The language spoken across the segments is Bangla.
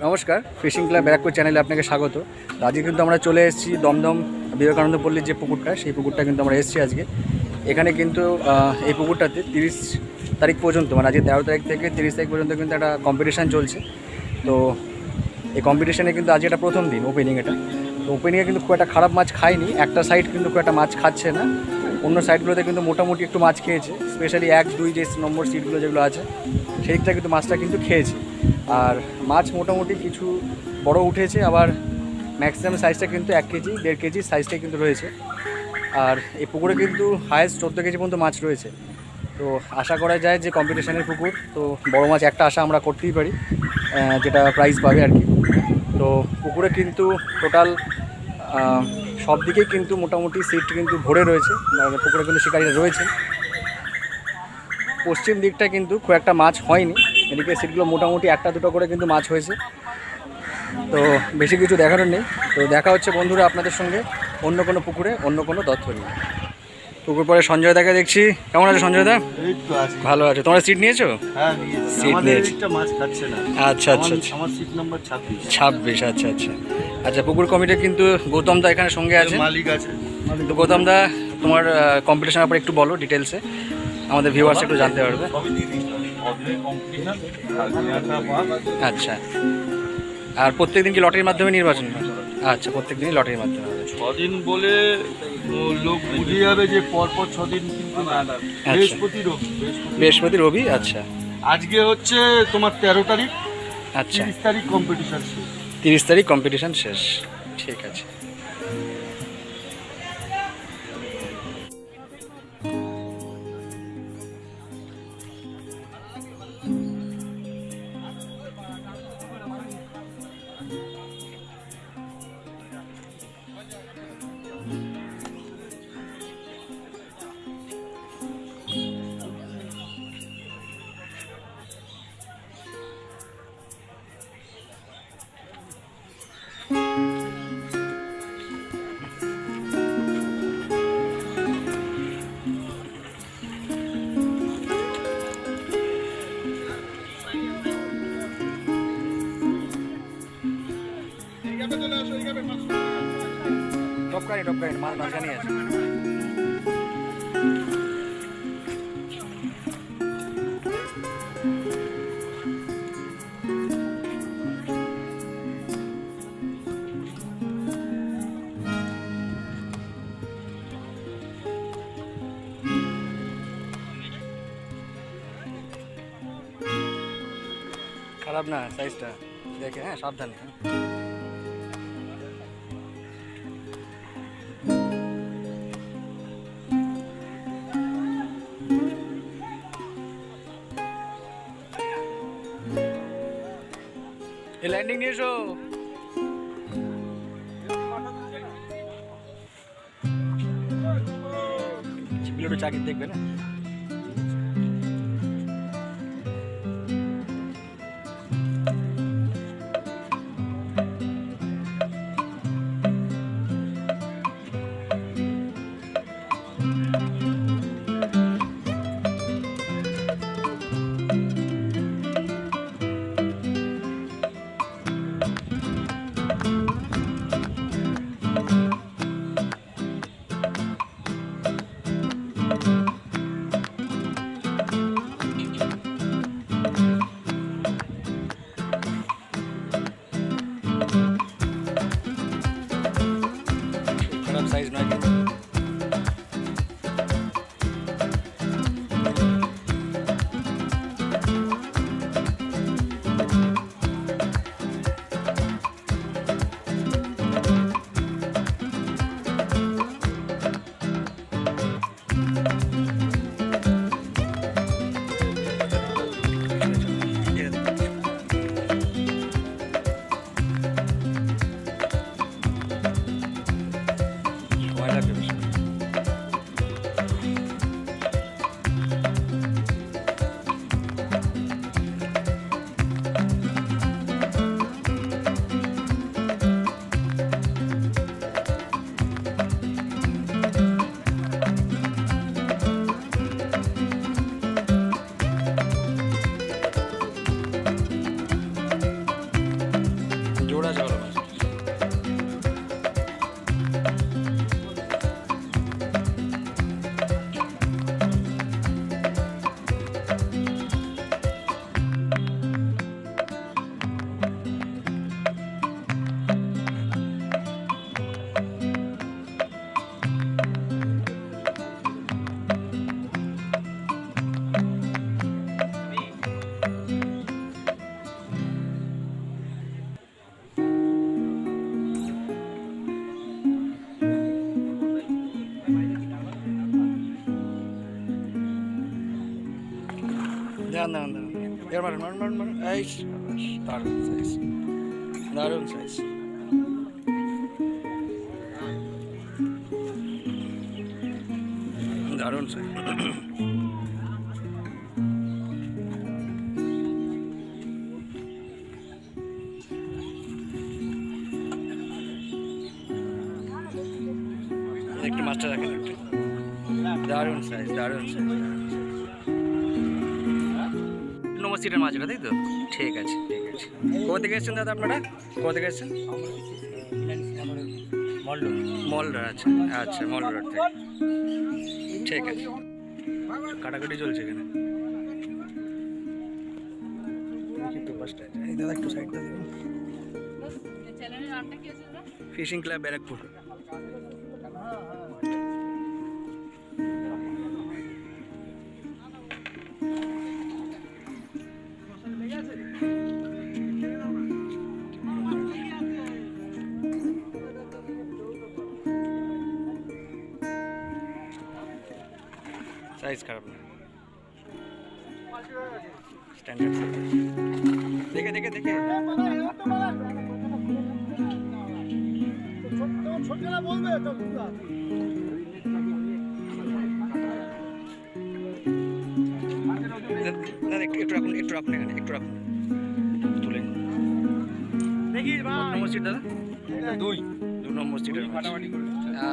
নমস্কার, ফিশিং ক্লাব ব্যারাকপুর চ্যানেলে আপনাকে স্বাগত। আজকে কিন্তু আমরা চলে এসেছি দমদম বিবেকানন্দ পল্লীর যে পুকুরটা, সেই পুকুরটা কিন্তু আমরা এসেছি আজকে। এখানে কিন্তু এই পুকুরটাতে 30 তারিখ পর্যন্ত, মানে আজকে 13 তারিখ থেকে 30 তারিখ পর্যন্ত কিন্তু একটা কম্পিটিশান চলছে। তো এই কম্পিটিশানে কিন্তু আজকে এটা প্রথম দিন ওপেনিং। তো ওপেনিংয়ে কিন্তু খুব একটা খারাপ মাছ খায়নি, একটা সাইড কিন্তু খুব একটা মাছ খাচ্ছে না, অন্য সাইডগুলোতে কিন্তু মোটামুটি একটু মাছ খেয়েছে। স্পেশালি 1-2 যে নম্বর সিটগুলো যেগুলো আছে সেই দিকটা কিন্তু মাছটা কিন্তু খেয়েছে। আর মাছ মোটামুটি কিছু বড় উঠেছে, আবার ম্যাক্সিমাম সাইজটা কিন্তু 1 কেজি 1.5 কেজি সাইজটাই কিন্তু রয়েছে। আর এই পুকুরে কিন্তু হায়েস্ট 14 কেজি পর্যন্ত মাছ রয়েছে। তো আশা করা যায় যে কম্পিটিশানের পুকুর, তো বড় মাছ একটা আশা আমরা করতেই পারি, যেটা প্রাইজ পাবে আর কি। তো পুকুরে কিন্তু টোটাল সব দিকেই কিন্তু মোটামুটি সিট কিন্তু ভরে রয়েছে, পুকুরে কিন্তু শিকারীরা রয়েছে। পশ্চিম দিকটা কিন্তু খুব একটা মাছ হয়নি, এদিকে সিটগুলো মোটামুটি 1-2 করে কিন্তু মাছ হয়েছে। তো বেশি কিছু দেখানোর নেই। তো দেখা হচ্ছে বন্ধুরা আপনাদের সঙ্গে অন্য কোনো পুকুরে অন্য কোনো তথ্য নিয়ে। পুকুর পরে সঞ্জয় দাকে দেখছি। কেমন আছে সঞ্জয় দা? ভালো আছে। তোমরা সিট নিয়েছো? হ্যাঁ, সিট নিয়েছি। মাছ খাচ্ছে না। আচ্ছা আচ্ছা আচ্ছা, আমার সিট নাম্বার 26। আচ্ছা আচ্ছা আচ্ছা। পুকুর কমিটির কিন্তু গৌতম দা এখানে সঙ্গে আছে, মালিক আছে। তো গৌতম দা তোমার কম্পিটিশনের ব্যাপারে একটু বলো ডিটেলসে, আমাদের ভিউয়ার্স একটু জানতে পারবে। আচ্ছা, আর প্রত্যেক দিন কি লটারির মাধ্যমে নির্বাচন হয়? আচ্ছা, প্রত্যেক দিনই লটারির মাধ্যমে হবে। 6 দিন বলে লোক বুঝে যাবে যে পরপর 6 দিন কিন্তু না। বৃহস্পতি রবি। আচ্ছা, আজকে হচ্ছে তোমার 13 তারিখ। আচ্ছা, 30 তারিখ কম্পিটিশন শেষ। 30 তারিখ কম্পিটিশন শেষ, ঠিক আছে। টপকারি মাছ মাঝখানে আছে। খারাপ না সাইজটা, দেখে। হ্যাঁ, সাবধানে। এই ল্যান্ডিং নিয়ে এসো। চিপিলোটো চাকরি দেখবে না? দাঁড়ান দাঁড়ান দাঁড়ান, এবার মারুন মারুন মারুন মারুন, এই শাবাশ, দারুণ সাইজ, দারুণ সাইজ। দারুণ সাইজ। একটু মাছটা রাখেন একটু, দারুণ সাইজ, দারুণ সাইজ। নম্বর সিটের মাছ, তাই তো? ঠিক আছে ঠিক আছে। কোথা থেকে এসেছেন দাদা আপনারা? কোথা থেকে এসেছেন? মলডার। আচ্ছা আচ্ছা, মলডার থেকে। ঠিক আছে, কাটাকাটি চলছে এখানে। দাদা একটু সাইডটা দেখুন। Fishing club Barrackpore. সাইজ খারাপ না, স্ট্যান্ডার্ড। দেখে দেখে দেখে একটু রাখুন, একটু রাখুন এখানে, একটু রাখুন, তুলে নম্বর সিট দাদা? 2 নম্বর সিটের।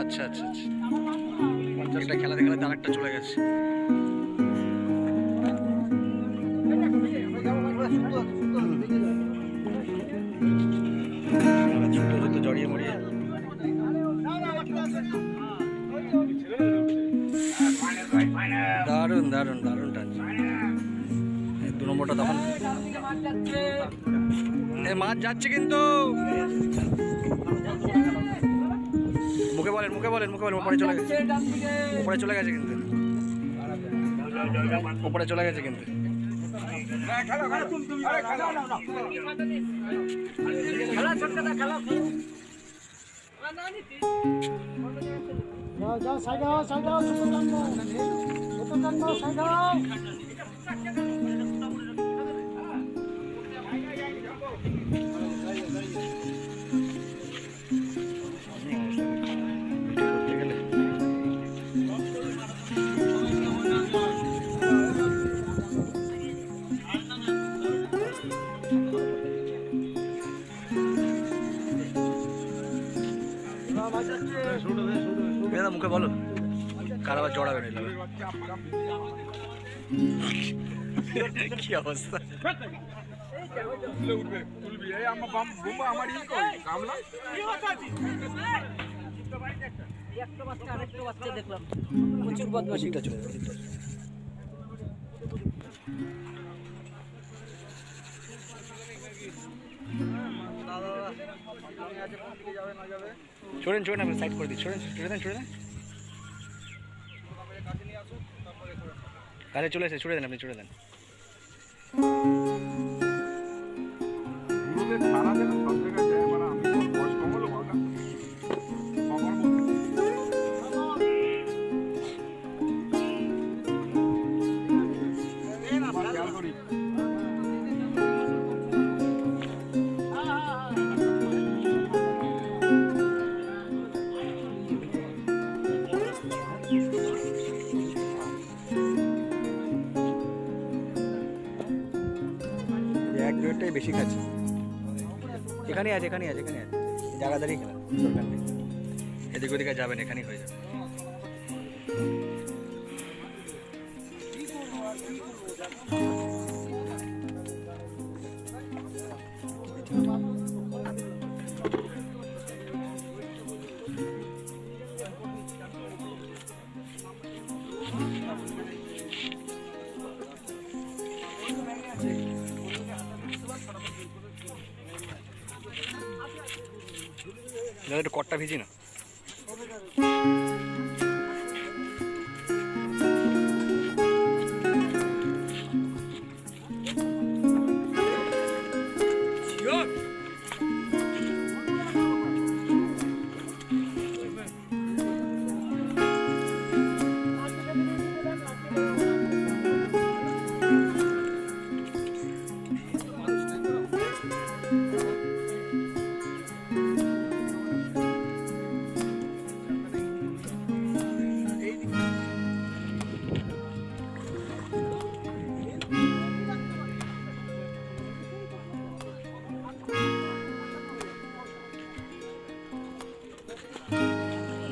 আচ্ছা আচ্ছা আচ্ছা, এটা খেলাতে খেলাতে আরেকটা চলে গেছে। জড়িয়ে মরিয়ে দারুণ দারুণ দারুণ টাচ। 2 নম্বরটা তখন মাছ যাচ্ছে কিন্তু, মুখে বলেন মুখে বলেন মুখে বলেন, উপরে চলে গেছে, উপরে চলে গেছে কিন্তু, উপরে চলে গেছে কিন্তু। দাদা মুখে বলো, কার আবার জড়াবে না। কি অবস্থা, দেখলাম প্রচুর বদমাশি। চলে যাবে। छोड़ें छोड़ें अपने साइड कर दी, छोड़ें छोड़े दें, छोड़े दें, काले चले से छोड़े दें अपने, छोड़े दें। এক দুইটাই বেশি খাচ্ছে, এখানেই আছে এখানেই আছে এখানে আছে, জায়গা দাঁড়িয়ে খেলা দরকার নেই, এদিক ওদিকে যাবেন, এখানেই হয়ে যাবে। একটু কটটা ভিজি না,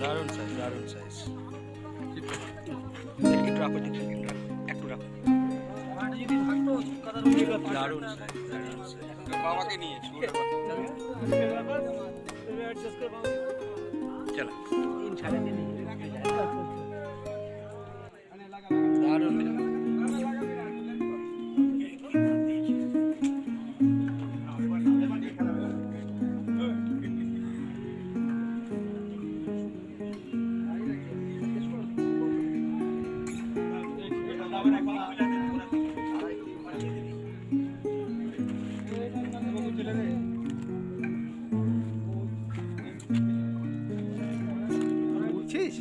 দারুণ সাইজ, দারুণ সাইজ। একটু রাখো, একটু রাখো। দারুণ সাইজ, দারুণ সাইজ। বাবাকে নিয়ে চলো। দারুণ খেলা। বুঝছিস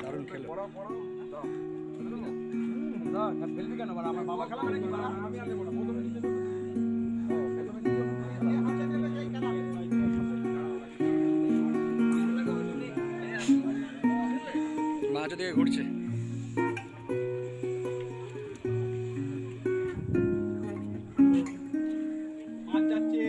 দারুণ খেলো। ফেলবি কেন আমার বাবা খেলা মানে কি আমি আনবো না প্রথমে নিচে মাছ ওদিকে ঘুরছে। মাছ যাচ্ছে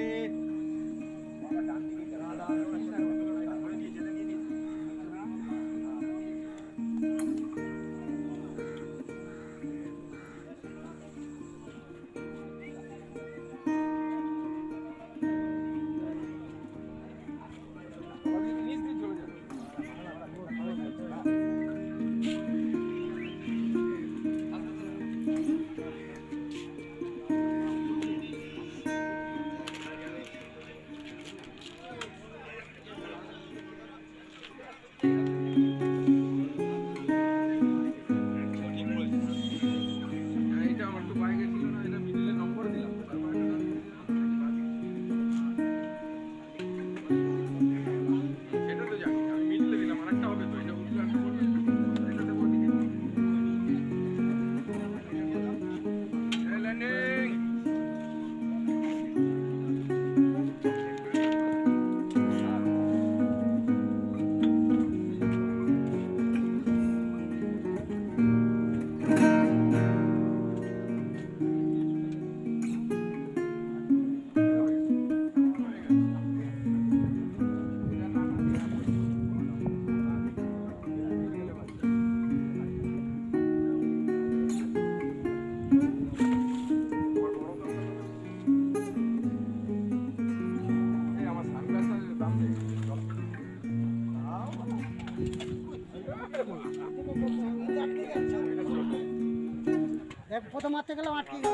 প্রথম মারতে গেলাম আটকে গেল।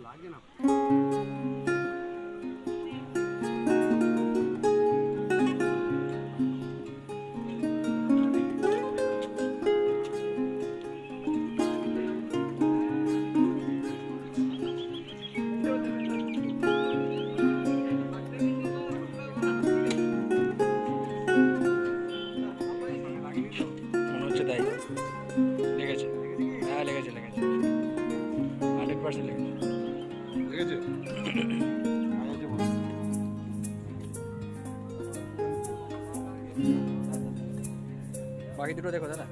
লাগে না। মনে হচ্ছে তাই। লেগেছে, হ্যাঁ লেগেছে, লেগেছে 100% লেগেছে। ঠিক আছে বাকি দুটো দেখো দাদা।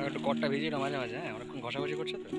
একটু কটটা ভিজিয়ে না মাঝে মাঝে, হ্যাঁ অনেকক্ষণ ঘষাঘষি করছে তো।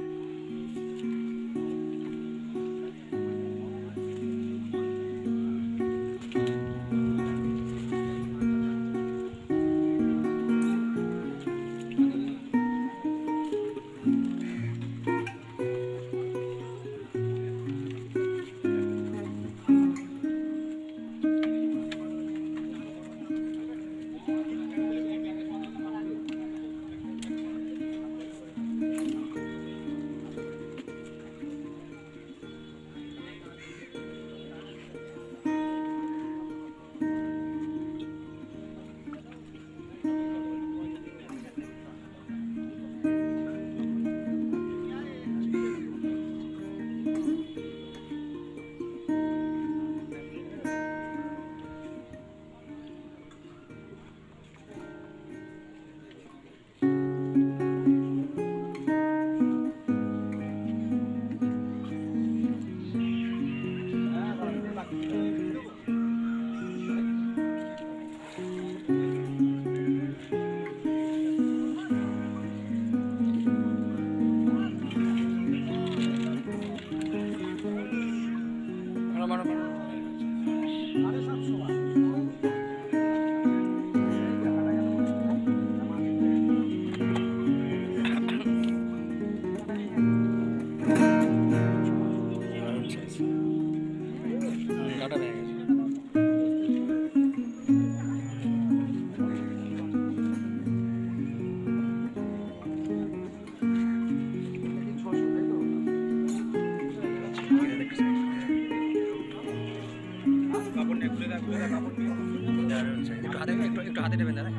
কাটা ভেঙে গেছে। একটু হাতে নেবেন দাদা।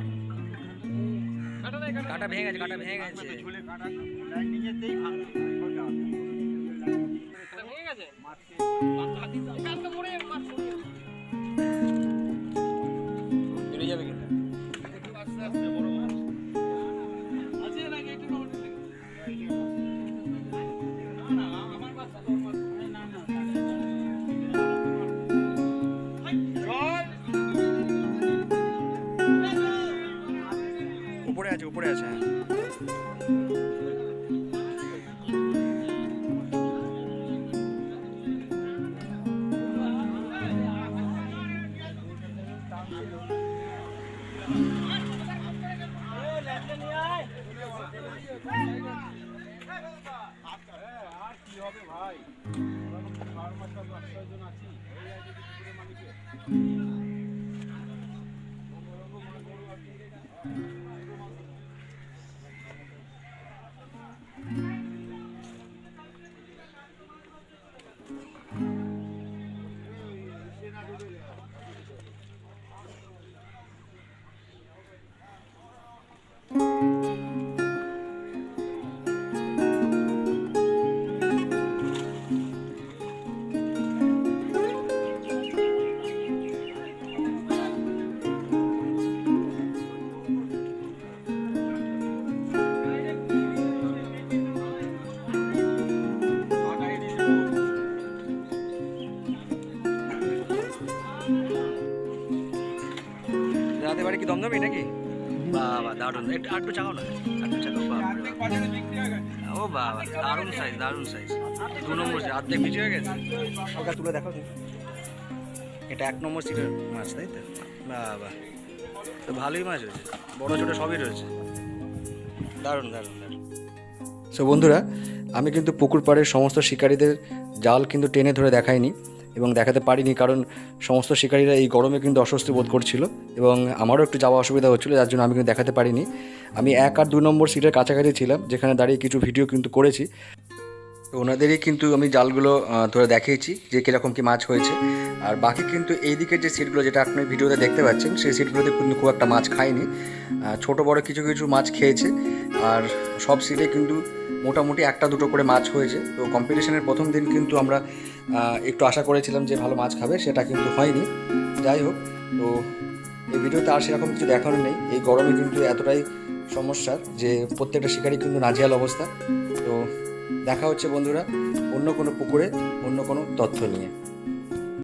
কাটা ভেঙে গেছে, কাটা ভেঙে গেছে। বেরিয়ে যাবে কিন্তু। উপরে আছে, উপরে আছে। আর কি হবে ভাই, ফার্মার 10 জন আছি, এই আগে পুরো মালিকে দমদমই নাকি? বাবা দারুণ, একটু চাকাও না, একটু চাকাও। অর্ধেক বাজারে বিক্রি হয়ে গেছে। ও বাবা দারুণ সাইজ, দারুণ সাইজ। 2 নম্বর সিট অর্ধেক বিক্রি হয়ে গেছে। ওটা তুলে দেখো তুমি। এটা 1 নম্বর সিটের মাছ, তাই তো? বাবা, তো ভালোই মাছ হয়েছে, বড় ছোট সবই রয়েছে। দারুণ দারুণ দারুণ। সো বন্ধুরা, আমি কিন্তু পুকুর পাড়ের সমস্ত শিকারীদের জাল কিন্তু টেনে ধরে দেখাইনি এবং দেখাতে পারিনি, কারণ সমস্ত শিকারীরা এই গরমে কিন্তু অস্বস্তি বোধ করছিল এবং আমারও একটু যাওয়া অসুবিধা হচ্ছিলো, যার জন্য আমি কিন্তু দেখাতে পারিনি। আমি 1 আর 2 নম্বর সিটের কাছাকাছি ছিলাম, যেখানে দাঁড়িয়ে কিছু ভিডিও কিন্তু করেছি। তো ওনাদেরই কিন্তু আমি জালগুলো ধরে দেখিয়েছি যে কীরকম কী মাছ হয়েছে। আর বাকি কিন্তু এই দিকের যে সিটগুলো, যেটা আপনি ভিডিওতে দেখতে পাচ্ছেন, সেই সিটগুলোতে কিন্তু খুব একটা মাছ খায়নি। ছোট বড় কিছু কিছু মাছ খেয়েছে। আর সব সিটে কিন্তু মোটামুটি 1-2 করে মাছ হয়েছে। তো কম্পিটিশনের প্রথম দিন কিন্তু আমরা একটু আশা করেছিলাম যে ভালো মাছ খাবে, সেটা কিন্তু হয়নি। যাই হোক, তো এই ভিডিওতে আর সেরকম কিছু দেখানোর নেই। এই গরমে কিন্তু এতটাই সমস্যার যে প্রত্যেকটা শিকারই কিন্তু নাজেহাল অবস্থা। তো দেখা হচ্ছে বন্ধুরা অন্য কোনো পুকুরে অন্য কোনো তথ্য নিয়ে।